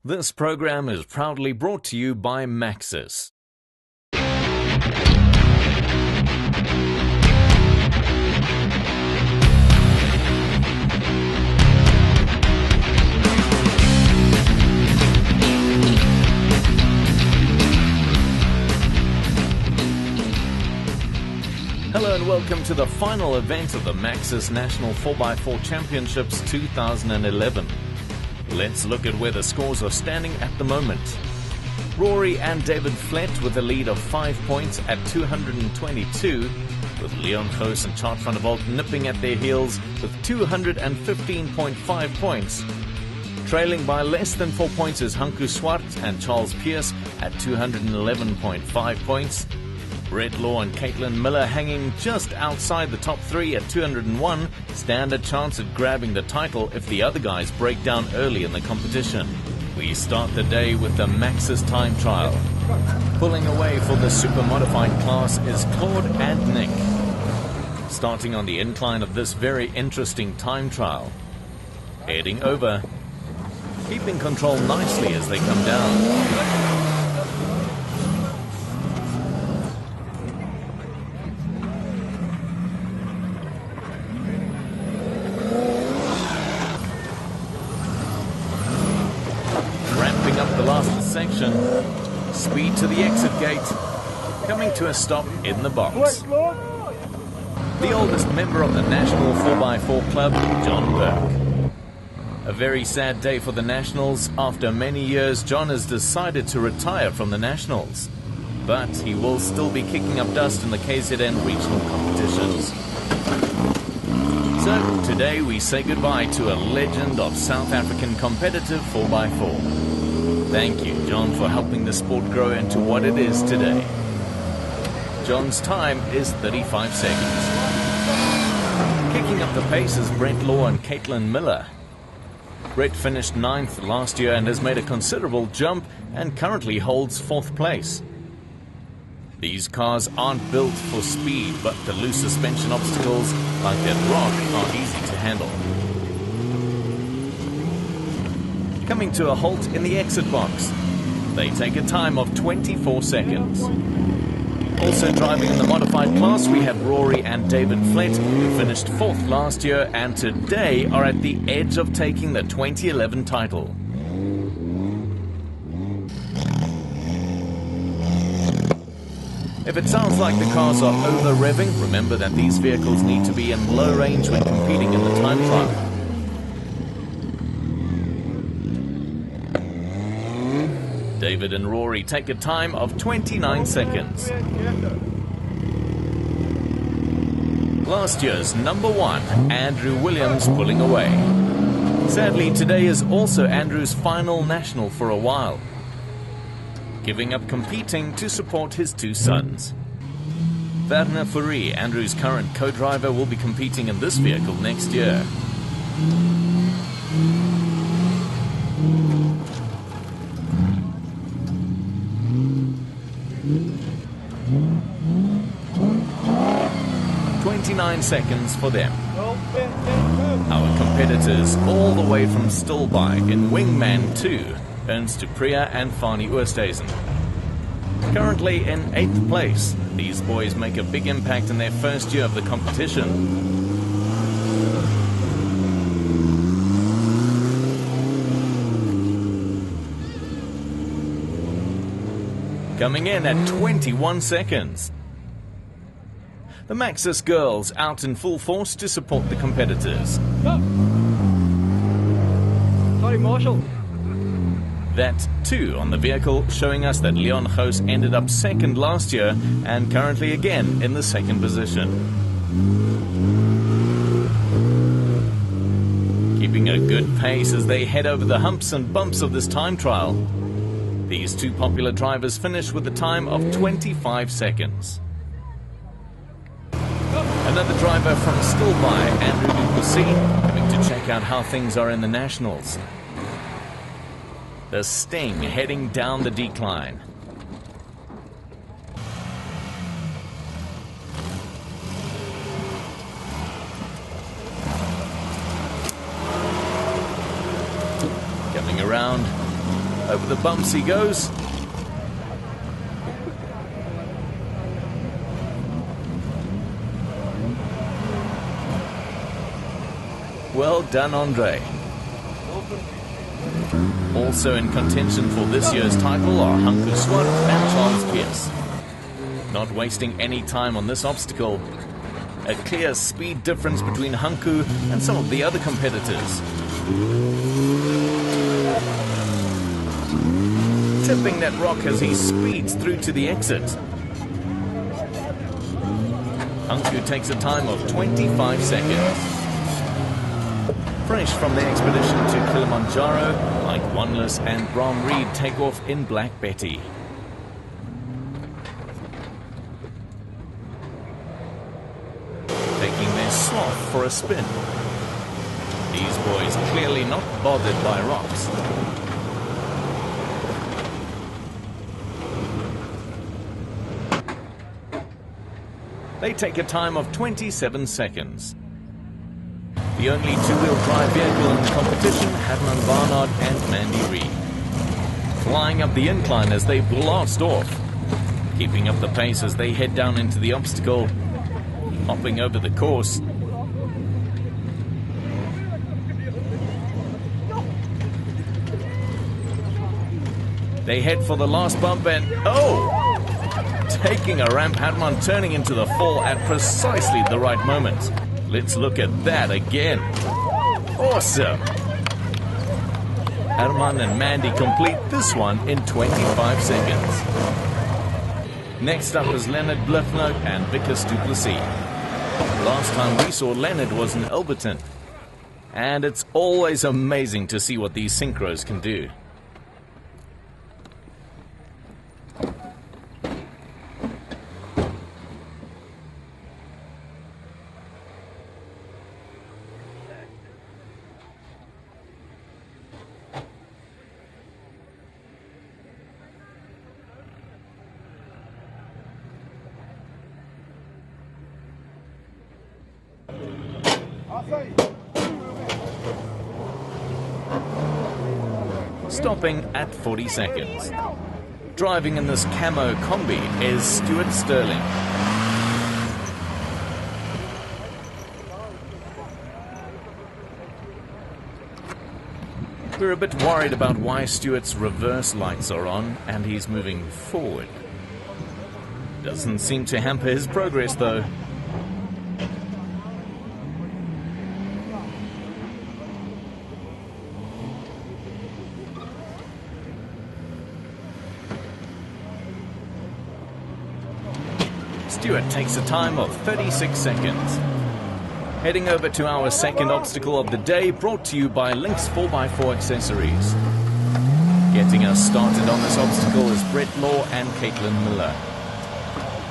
This program is proudly brought to you by Maxxis. Hello and welcome to the final event of the Maxxis National 4x4 Championships 2011. Let's look at where the scores are standing at the moment. Rory and David Flett with a lead of 5 points at 222, with Leon Goos and Chart van der Walt nipping at their heels with 215.5 points. Trailing by less than 4 points is Hanku Swart and Charles Pierce at 211.5 points. Brett Law and Caitlin Miller hanging just outside the top three at 201 stand a chance at grabbing the title if the other guys break down early in the competition. We start the day with the Maxxis time trial. Pulling away for the super modified class is Claude and Nick. Starting on the incline of this very interesting time trial. Heading over. Keeping control nicely as they come down. Up the last section, speed to the exit gate, coming to a stop in the box. The oldest member of the National 4x4 Club, John Burke. A very sad day for the Nationals. After many years, John has decided to retire from the Nationals, but he will still be kicking up dust in the KZN regional competitions. So today we say goodbye to a legend of South African competitive 4x4. Thank you, John, for helping the sport grow into what it is today. John's time is 35 seconds. Kicking up the pace is Brett Law and Caitlin Miller. Brett finished 9th last year and has made a considerable jump and currently holds 4th place. These cars aren't built for speed, but the loose suspension obstacles like that rock are easy to handle. Coming to a halt in the exit box. They take a time of 24 seconds. Also driving in the modified class, we have Rory and David Flett, who finished 4th last year and today are at the edge of taking the 2011 title. If it sounds like the cars are over-revving, remember that these vehicles need to be in low range when competing in the time trial. David and Rory take a time of 29 seconds. Last year's number 1, Andrew Williams, pulling away. Sadly, today is also Andrew's final national for a while, giving up competing to support his 2 sons. Werner Fourie, Andrew's current co-driver, will be competing in this vehicle next year. .29 seconds for them. Our competitors all the way from Stilbaai in Wingman 2, Ernst de Priya and Fani Oosthuizen. Currently in 8th place, these boys make a big impact in their first year of the competition. Coming in at 21 seconds. The Maxxis girls out in full force to support the competitors. Sorry, Marshall. That 2 on the vehicle, showing us that Leon Goos ended up 2nd last year and currently again in the 2nd position. Keeping a good pace as they head over the humps and bumps of this time trial. These 2 popular drivers finish with a time of 25 seconds. Another driver from Stilbaai, Andrew Duplessis, coming to check out how things are in the Nationals. The Sting heading down the decline. Coming around, Over the bumps he goes. Well done, Andre. Also in contention for this year's title are Hanku Swart and Charles Pierce. Not wasting any time on this obstacle. A clear speed difference between Hanku and some of the other competitors. Tipping that rock as he speeds through to the exit. Hanku takes a time of 25 seconds. Fresh from the expedition to Kilimanjaro, Mike Wanless and Bram Reed take off in Black Betty. Taking their sloth for a spin. These boys clearly not bothered by rocks. They take a time of 27 seconds. The only two-wheel drive vehicle in the competition, Hadman Barnard and Mandy Reed. Flying up the incline as they blast off. Keeping up the pace as they head down into the obstacle. Hopping over the course. They head for the last bump and, oh! Taking a ramp, Hadman turning into the fall at precisely the right moment. Let's look at that again. Awesome! Herman and Mandy complete this one in 25 seconds. Next up is Leonard Blifnote and Vickers du Plessis. Last time we saw Leonard was in Alberton. And it's always amazing to see what these synchros can do. Stopping at 40 seconds. Driving in this camo combi is Stuart Sterling. We're a bit worried about why Stuart's reverse lights are on and he's moving forward. Doesn't seem to hamper his progress though. Stuart takes a time of 36 seconds. Heading over to our second obstacle of the day, brought to you by Lynx 4x4 Accessories. Getting us started on this obstacle is Brett Law and Caitlin Miller.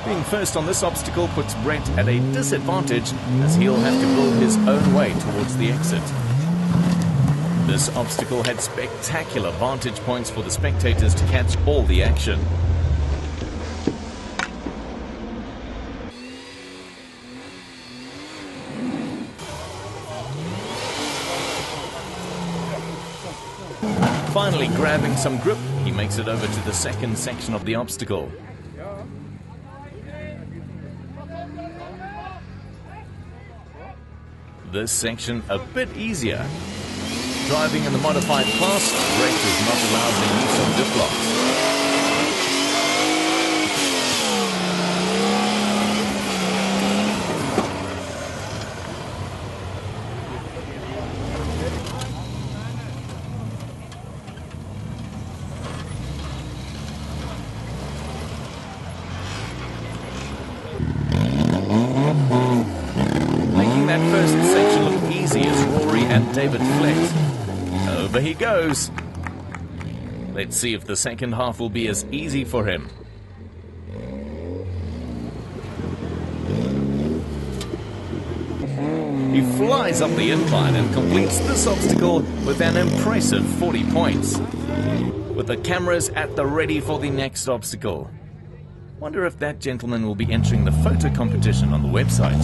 Being first on this obstacle puts Brett at a disadvantage as he'll have to build his own way towards the exit. This obstacle had spectacular vantage points for the spectators to catch all the action. Finally grabbing some grip, he makes it over to the second section of the obstacle. This section a bit easier. Driving in the modified class, Brett is not allowed the use of dip locks. That first section looked easy as Rory and David fled. Over he goes. Let's see if the second half will be as easy for him. He flies up the incline and completes this obstacle with an impressive 40 points. With the cameras at the ready for the next obstacle. Wonder if that gentleman will be entering the photo competition on the website.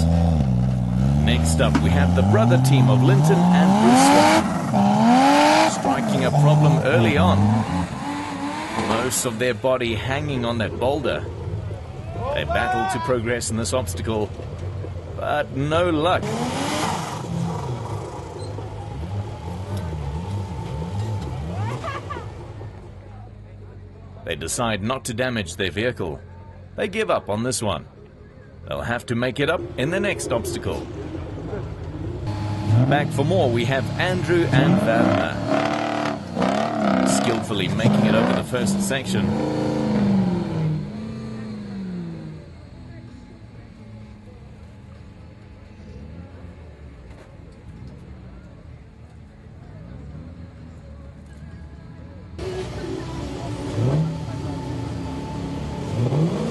Next up, we have the brother team of Linton and Bruce Swan. Striking a problem early on. most of their body hanging on that boulder. They battle to progress in this obstacle, but no luck. They decide not to damage their vehicle. They give up on this one. They'll have to make it up in the next obstacle. Back for more, we have Andrew and Werner, skillfully making it over the first section.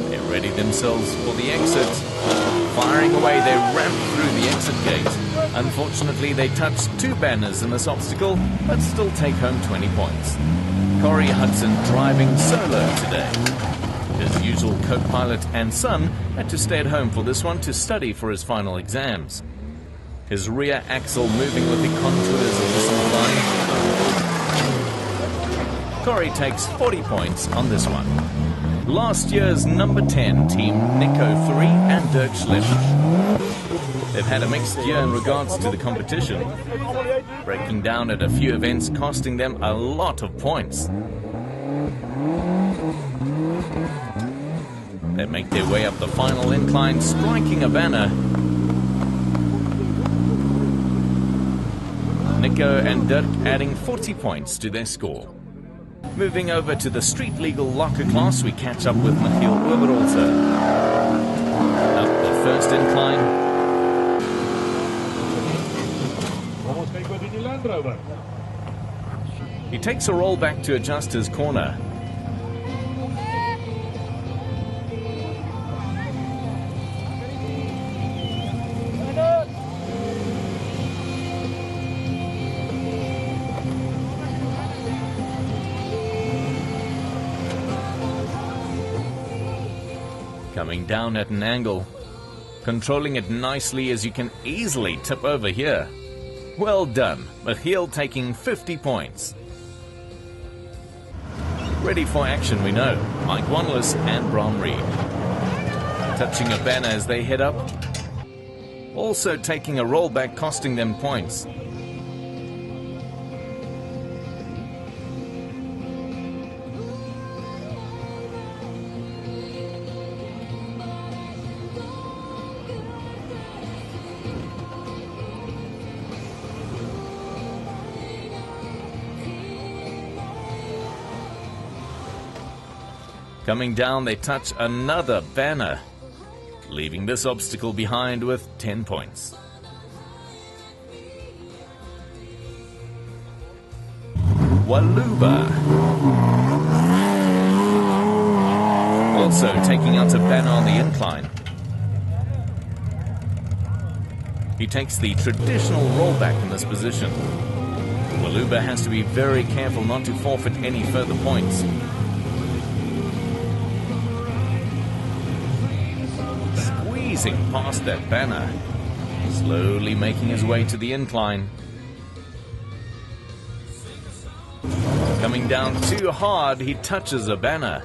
They ready themselves for the exit. Firing away, they ramp through the exit gate. Unfortunately, they touched 2 banners in this obstacle, but still take home 20 points. Corey Hudson driving solo today. His usual co-pilot and son had to stay at home for this one to study for his final exams. His rear axle moving with the contours of this incline. Corey takes 40 points on this one. Last year's number 10 team, Nico 3 and Dirk Schlemmer. They've had a mixed year in regards to the competition, breaking down at a few events, costing them a lot of points. They make their way up the final incline, striking a banner. Nico and Dirk adding 40 points to their score. Moving over to the street legal locker class, we catch up with Michiel Oberholzer. Up the first incline. He takes a roll back to adjust his corner. Coming down at an angle, controlling it nicely as you can easily tip over here. Well done, Michiel taking 50 points. Ready for action, we know, Mike Wanless and Bram Reed. Touching a banner as they head up, also taking a rollback, costing them points. Coming down, they touch another banner, leaving this obstacle behind with 10 points. Waluba. Also taking out a banner on the incline. He takes the traditional rollback in this position. Waluba has to be very careful not to forfeit any further points. Squeezing past that banner, slowly making his way to the incline. Coming down too hard, he touches a banner.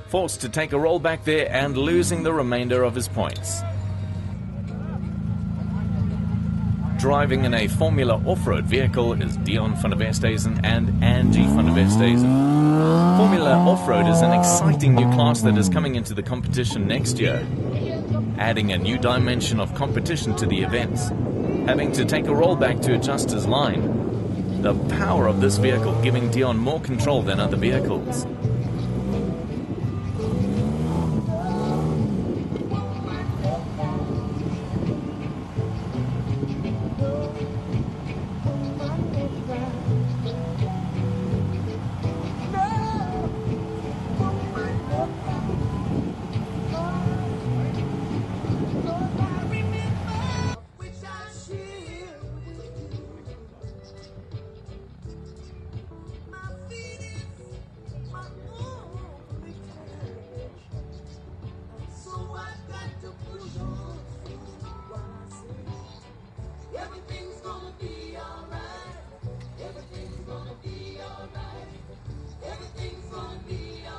Forced to take a roll back there and losing the remainder of his points. Driving in a Formula off-road vehicle is Dion van der Westhuizen and Angie van der Westhuizen. Formula off-road is an exciting new class that is coming into the competition next year, adding a new dimension of competition to the events. Having to take a roll back to adjust his line. The power of this vehicle giving Dion more control than other vehicles.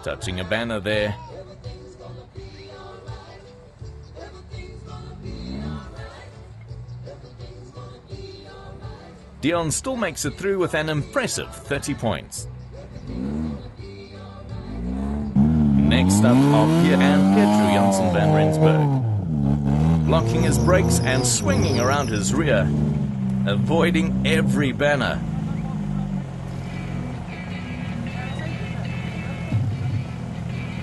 Touching a banner there. Dion still makes it through with an impressive 30 points. Next up are Pierre and Pietro Janssen van Rensburg. Blocking his brakes and swinging around his rear, avoiding every banner.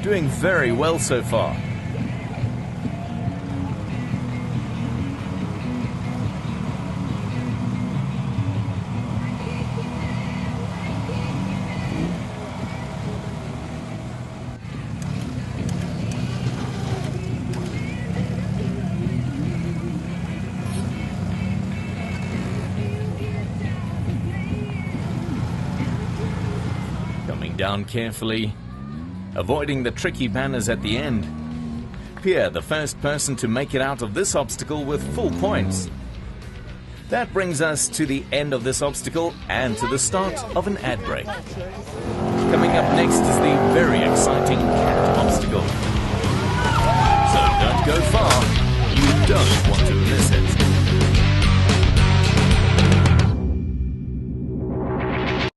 Doing very well so far. Coming down carefully, avoiding the tricky banners at the end. Pierre, the first person to make it out of this obstacle with full points. That brings us to the end of this obstacle and to the start of an ad break. Coming up next is the very exciting cat obstacle.